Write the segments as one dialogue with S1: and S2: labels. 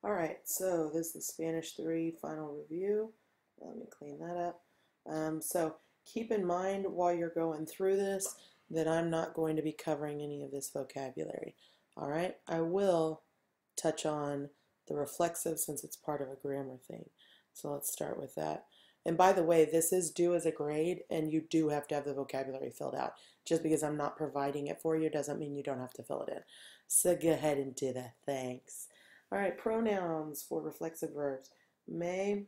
S1: All right, so this is the Spanish 3 final review. Let me clean that up. So keep in mind while you're going through this that I'm not going to be covering any of this vocabulary. All right, I will touch on the reflexive since it's part of a grammar thing. So let's start with that. And by the way, this is due as a grade, and you do have to have the vocabulary filled out. Just because I'm not providing it for you doesn't mean you don't have to fill it in. So go ahead and do that. Thanks. All right, pronouns for reflexive verbs. Me,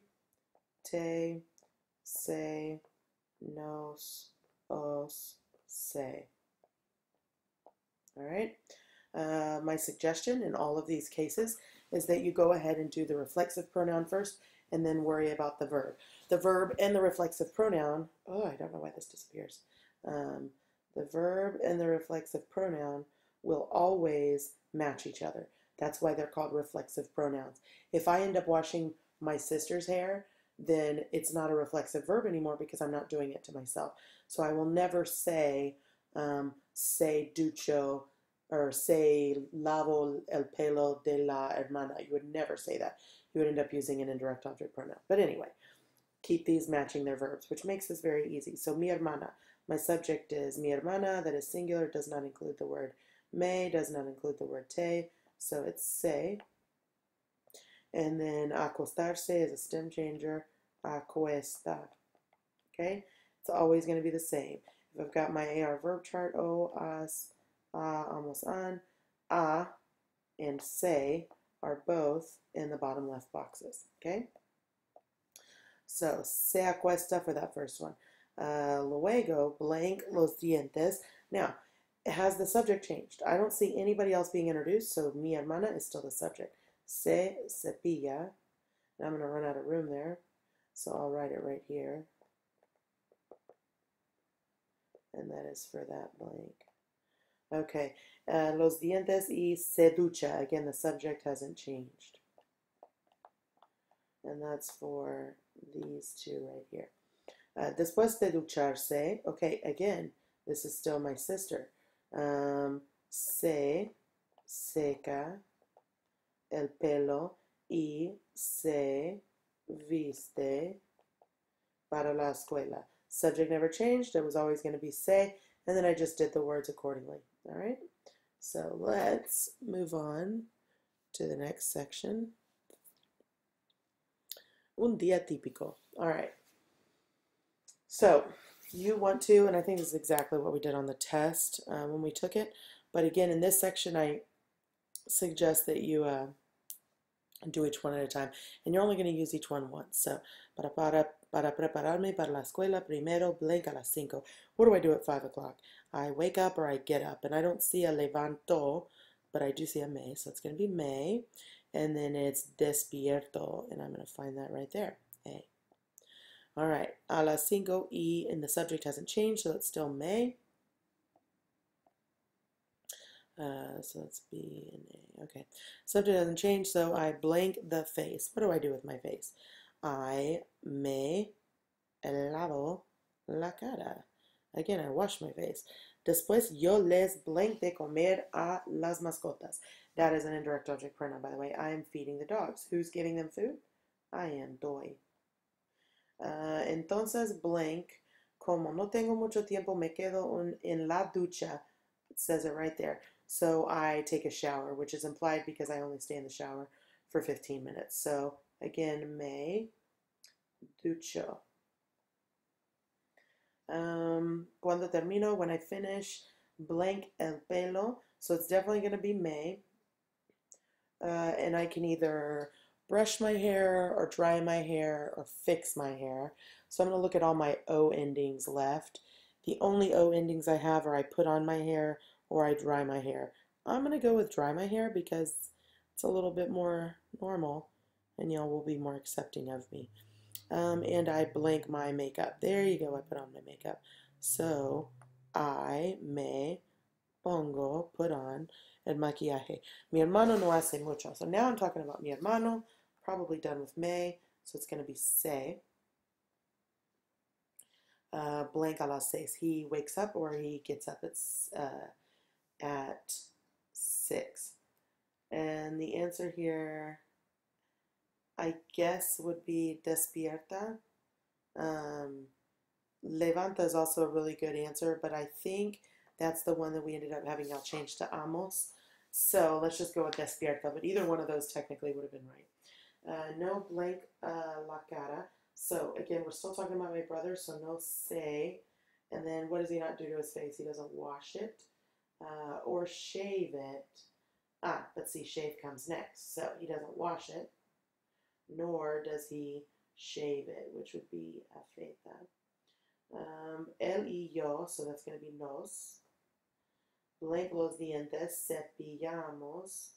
S1: te, se, nos, os, se. All right. My suggestion in all of these cases is that you go ahead and do the reflexive pronoun first and then worry about the verb. The verb and the reflexive pronoun, oh, I don't know why this disappears. The verb and the reflexive pronoun will always match each other. That's why they're called reflexive pronouns. If I end up washing my sister's hair, then it's not a reflexive verb anymore because I'm not doing it to myself. So I will never say, se ducho, or say lavo el pelo de la hermana. You would never say that. You would end up using an indirect object pronoun. But anyway, keep these matching their verbs, which makes this very easy. So mi hermana, my subject is mi hermana, that is singular, does not include the word me, does not include the word te, so it's se. And then acostarse is a stem changer, acuesta. Okay, it's always going to be the same. If I've got my AR verb chart, o, as, almost on, a, and se are both in the bottom left boxes. Okay, so se acuesta for that first one. Luego, blank los dientes. Now, has the subject changed? I don't see anybody else being introduced, so mi hermana is still the subject. Se cepilla. And I'm going to run out of room there, so I'll write it right here. And that is for that blank. Okay, los dientes y se ducha. Again, the subject hasn't changed. And that's for these two right here. Después de ducharse, okay, again, this is still my sister. Se seca el pelo y se viste para la escuela. Subject never changed. It was always going to be se, and then I just did the words accordingly. All right, so let's move on to the next section. Un día típico. All right. So you want to, and I think this is exactly what we did on the test when we took it. But again, in this section, I suggest that you do each one at a time. And you're only going to use each one once. So, para prepararme para la escuela, primero blank a las 5. What do I do at 5 o'clock? I wake up or I get up. And I don't see a levanto, but I do see a me. So it's going to be me. And then it's despierto. And I'm going to find that right there. A. All right, a las 5 y, and the subject hasn't changed, so it's still me. So let's be an A. Okay, subject hasn't changed, so I blank the face. What do I do with my face? I me lavo la cara. Again, I wash my face. Después yo les blank de comer a las mascotas. That is an indirect object pronoun, by the way. I am feeding the dogs. Who's giving them food? I am, doy. Entonces, blank, como no tengo mucho tiempo, me quedo en la ducha. It says it right there. So I take a shower, which is implied because I only stay in the shower for 15 minutes. So again, me ducho. Cuando termino, when I finish, blank el pelo. So it's definitely going to be me. And I can either brush my hair or dry my hair or fix my hair. So I'm going to look at all my O endings left. The only O endings I have are I put on my hair or I dry my hair. I'm going to go with dry my hair because it's a little bit more normal and y'all will be more accepting of me. And I blank my makeup. There you go, I put on my makeup. So I me pongo, put on, el maquillaje. Mi hermano no hace mucho. So now I'm talking about mi hermano, probably done with me, so it's going to be se. Blank a las 6. He wakes up or he gets up at 6. And the answer here I guess would be despierta. Levanta is also a really good answer, but I think that's the one that we ended up having y'all change to amos. So let's just go with despierta, but either one of those technically would have been right. No blank la cara. So again, we're still talking about my brother, so no se. And then what does he not do to his face? He doesn't wash it or shave it. But see, shave comes next. So he doesn't wash it, nor does he shave it, which would be afeita. Él y yo, so that's going to be nos. Blank los dientes, cepillamos,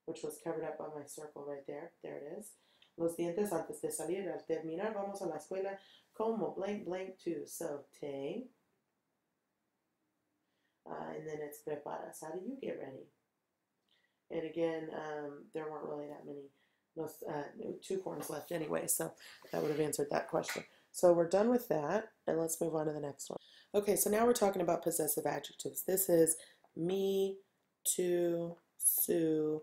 S1: which was covered up by my circle right there. There it is. Los dientes antes de salir, al terminar, vamos a la escuela como blank blank too. So te. And then it's preparas. How do you get ready? And again, there weren't really that many, two forms left anyway, so that would have answered that question. So we're done with that, and let's move on to the next one. Okay, so now we're talking about possessive adjectives. This is me, tu, su,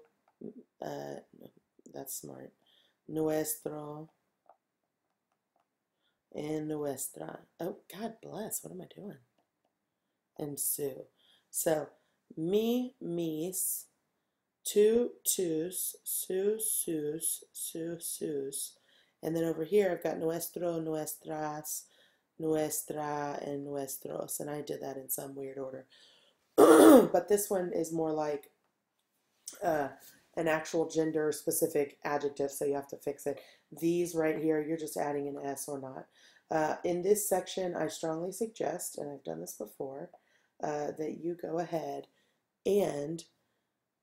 S1: that's smart, nuestro, and nuestra. Oh, God bless, what am I doing? And su. So, me, mis, tu, tus, su, sus, su, sus. And then over here, I've got nuestro, nuestras, nuestra, and nuestros. And I did that in some weird order. But this one is more like an actual gender-specific adjective, so you have to fix it. These right here, you're just adding an S or not. In this section, I strongly suggest, and I've done this before, that you go ahead and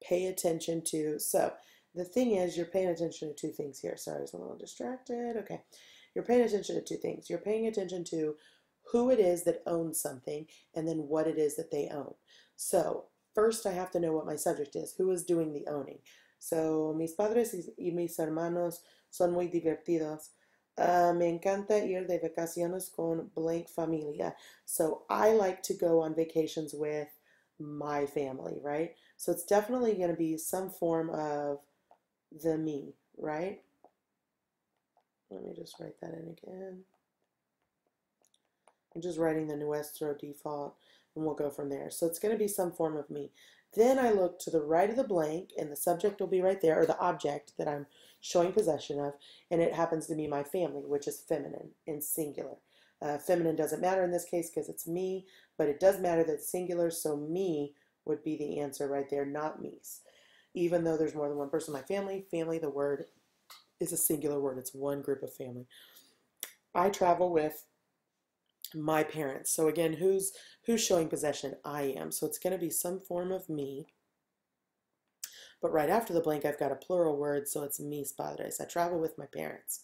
S1: pay attention to, so the thing is, you're paying attention to two things here. Sorry, I was a little distracted. Okay. You're paying attention to two things. You're paying attention to who it is that owns something and then what it is that they own. So first I have to know what my subject is. Who is doing the owning? So, mis padres y mis hermanos son muy divertidos. Me encanta ir de vacaciones con blank familia. So I like to go on vacations with my family, right? So it's definitely going to be some form of the me, right? Let me just write that in again. I'm just writing the nuestro default, and we'll go from there. So it's going to be some form of me. Then I look to the right of the blank, and the subject will be right there, or the object that I'm showing possession of, and it happens to be my family, which is feminine in singular. Feminine doesn't matter in this case because it's me, but it does matter that it's singular, so me would be the answer right there, not me's. Even though there's more than one person in my family, family, the word is a singular word. It's one group of family. I travel with my parents. So again, who's showing possession? I am. So it's going to be some form of me. But right after the blank, I've got a plural word, so it's mis padres. I travel with my parents.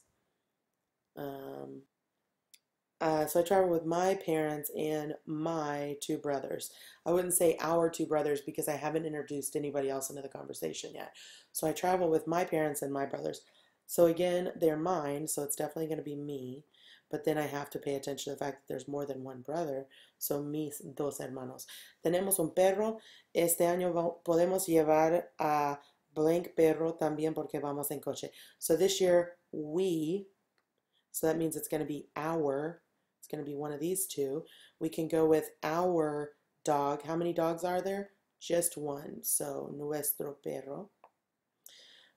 S1: So I travel with my parents and my two brothers. I wouldn't say our two brothers because I haven't introduced anybody else into the conversation yet. So I travel with my parents and my brothers. So again, they're mine, so it's definitely going to be me. But then I have to pay attention to the fact that there's more than one brother. So mis dos hermanos. Tenemos un perro. Este año podemos llevar a blank perro también porque vamos en coche. So this year, we, so that means it's going to be our, it's going to be one of these two. We can go with our dog. How many dogs are there? Just one. So, nuestro perro.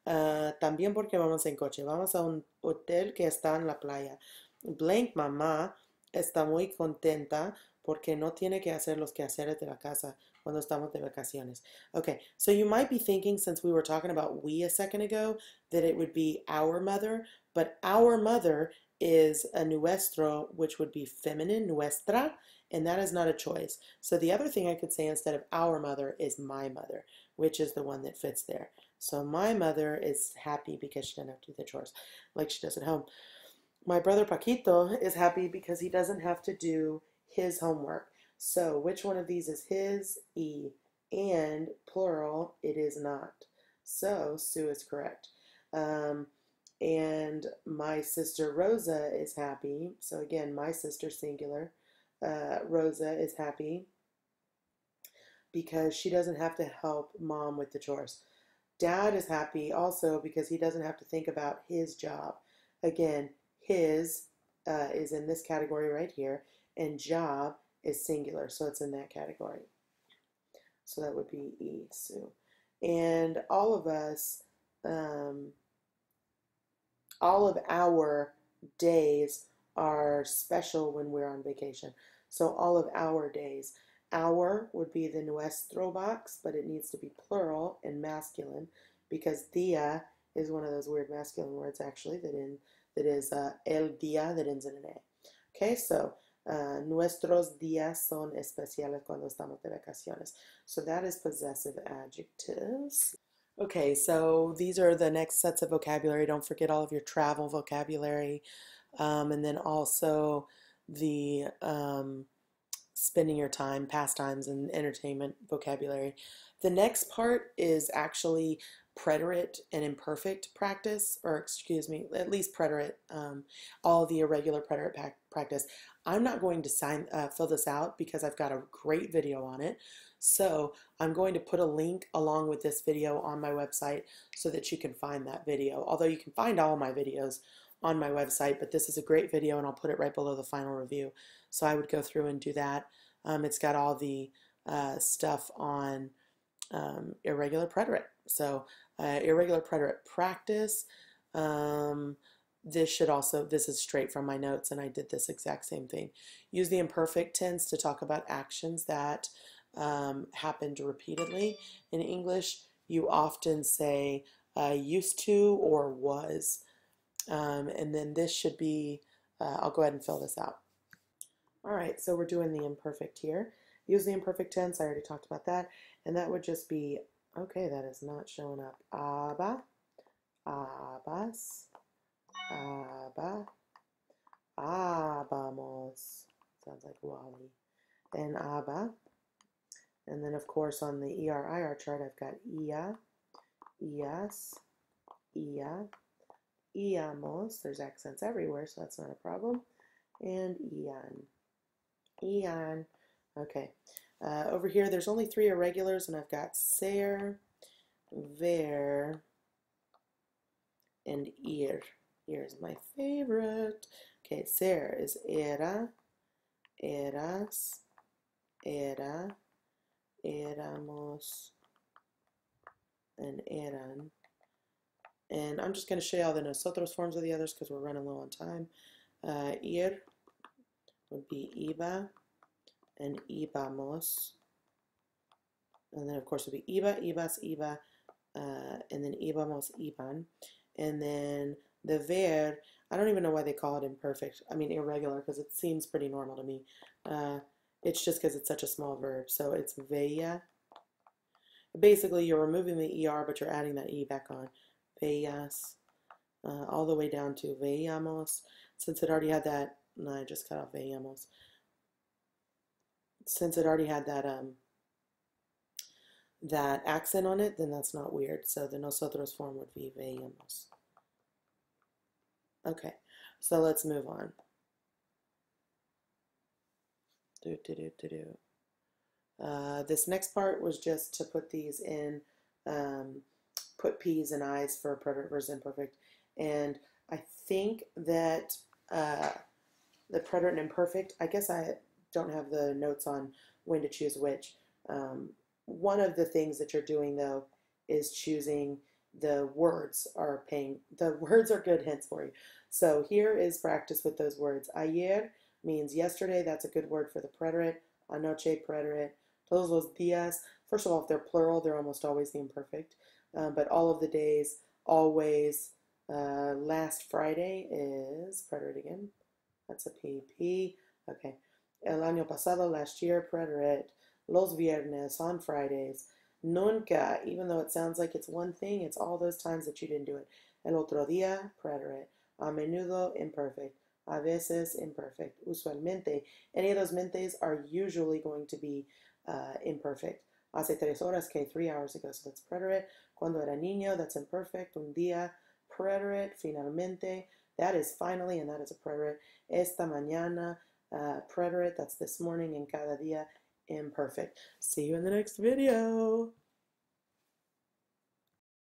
S1: También porque vamos en coche. Vamos a un hotel que está en la playa. Blank mamá está muy contenta porque no tiene que hacer los quehaceres de la casa cuando estamos de vacaciones. Okay, so you might be thinking, since we were talking about we a second ago, that it would be our mother, but our mother is a nuestro, which would be feminine, nuestra, and that is not a choice. So the other thing I could say instead of our mother is my mother, which is the one that fits there. So my mother is happy because she doesn't have to do the chores like she does at home. My brother Paquito is happy because he doesn't have to do his homework. So which one of these is his? E. And plural, it is not. So Sue is correct. And my sister Rosa is happy. So again, my sister singular. Rosa is happy because she doesn't have to help mom with the chores. Dad is happy also because he doesn't have to think about his job. Again, his is in this category right here, and job is singular, so it's in that category. So that would be Sue. And all of us, all of our days are special when we're on vacation. So all of our days. Our would be the nuestro box, but it needs to be plural and masculine because dia is one of those weird masculine words actually that is el día that ends in an A. Okay, so nuestros días son especiales cuando estamos de vacaciones. So that is possessive adjectives. Okay, so these are the next sets of vocabulary. Don't forget all of your travel vocabulary, and then also the spending your time, pastimes, and entertainment vocabulary. The next part is actually preterite and imperfect practice, or excuse me, at least preterite, all the irregular preterite practice. I'm not going to fill this out because I've got a great video on it. So I'm going to put a link along with this video on my website so that you can find that video. Although you can find all my videos on my website, but this is a great video and I'll put it right below the final review. So I would go through and do that. It's got all the stuff on irregular preterite. So irregular preterite practice. This is straight from my notes and I did this exact same thing. Use the imperfect tense to talk about actions that happened repeatedly. In English, you often say used to or was. And then this should be, I'll go ahead and fill this out. All right, so we're doing the imperfect here. Use the imperfect tense, I already talked about that. And that would just be, okay, that is not showing up. Aba, abas, aba, abamos. Sounds like Wally. And aba. And then, of course, on the ER-IR chart, I've got ia, ias, ia, iamos. There's accents everywhere, so that's not a problem. And ian. Ian. Okay. Over here, there's only 3 irregulars, and I've got ser, ver, and ir. Ir is my favorite. Okay, ser is era, eras, era, éramos, and eran. And I'm just going to show you all the nosotros forms of the others because we're running low on time. Ir would be iba and íbamos. And then, of course, would be iba, ibas, iba, and then íbamos, iban. And then the ver, I don't even know why they call it imperfect. I mean irregular because it seems pretty normal to me. It's just because it's such a small verb. So it's veía. Basically, you're removing the ER, but you're adding that E back on. Veías. All the way down to veíamos. Since it already had that, no, I just cut off veíamos. Since it already had that that accent on it, then that's not weird. So the nosotros form would be veíamos. Okay, so let's move on. This next part was just to put these in, put P's and I's for preterite versus imperfect. And I think that the preterite and imperfect, I guess I don't have the notes on when to choose which. One of the things that you're doing though is choosing the words are good hints for you. So here is practice with those words. Ayer means yesterday. That's a good word for the preterite. Anoche, preterite. Todos los días. First of all, if they're plural, they're almost always the imperfect. But all of the days, always. Last Friday is preterite again. That's a PP. Okay. El año pasado, last year, preterite. Los viernes, on Fridays. Nunca, even though it sounds like it's one thing, it's all those times that you didn't do it. El otro día, preterite. A menudo, imperfect. A veces, imperfect. Usualmente. Any of those mentes are usually going to be imperfect. Hace 3 horas, okay, 3 hours ago, so that's preterite. Cuando era niño, that's imperfect. Un día, preterite. Finalmente, that is finally, and that is a preterite. Esta mañana, preterite, that's this morning. En cada día, imperfect. See you in the next video.